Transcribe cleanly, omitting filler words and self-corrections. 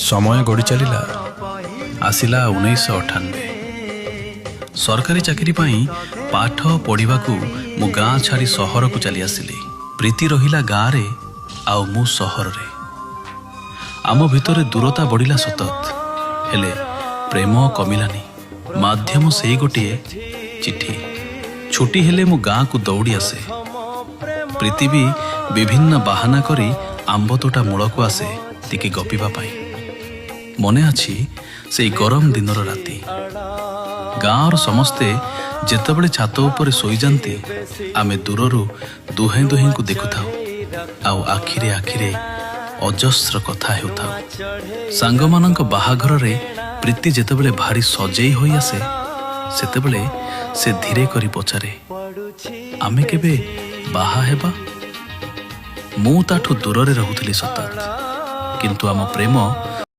समय गड़ी चलिला आसिला 1998। सरकारी चाकरी पाई पाठ पढ़ाकू मु गाँ छाड़ी सहर को चली आसिली। प्रीति रहिला गाँ रे आउ मु सहर रे। आम भितर दूरता बढ़िला सतत, हेले प्रेम कमिलानी। माध्यम से गोटे चिठी। छुट्टी हेले मु गाँ को दौड़ी आसे। प्रीति भी विभिन्न बाहाना करी आंब तोटा मूल को आसे टिके गपिबा पाई। मने अछि से गरम दिनर राति गाँवर समस्ते जेतेबेले छात उपरे सोई जांती आमे दूररू दुहें दुहें को देखुथाउ आउ आखिरे आखिरे अजस्र कथा हेउथाउ। सांगमानंक बाहाघर रे प्रीति जेतेबेले भारी सजेई होई आसे सेतेबेले से धीरे करी पचारे, आमे केबे बाहा हेबा? मु ताठू दूर रे रहुथली सतत, किंतु आम प्रेम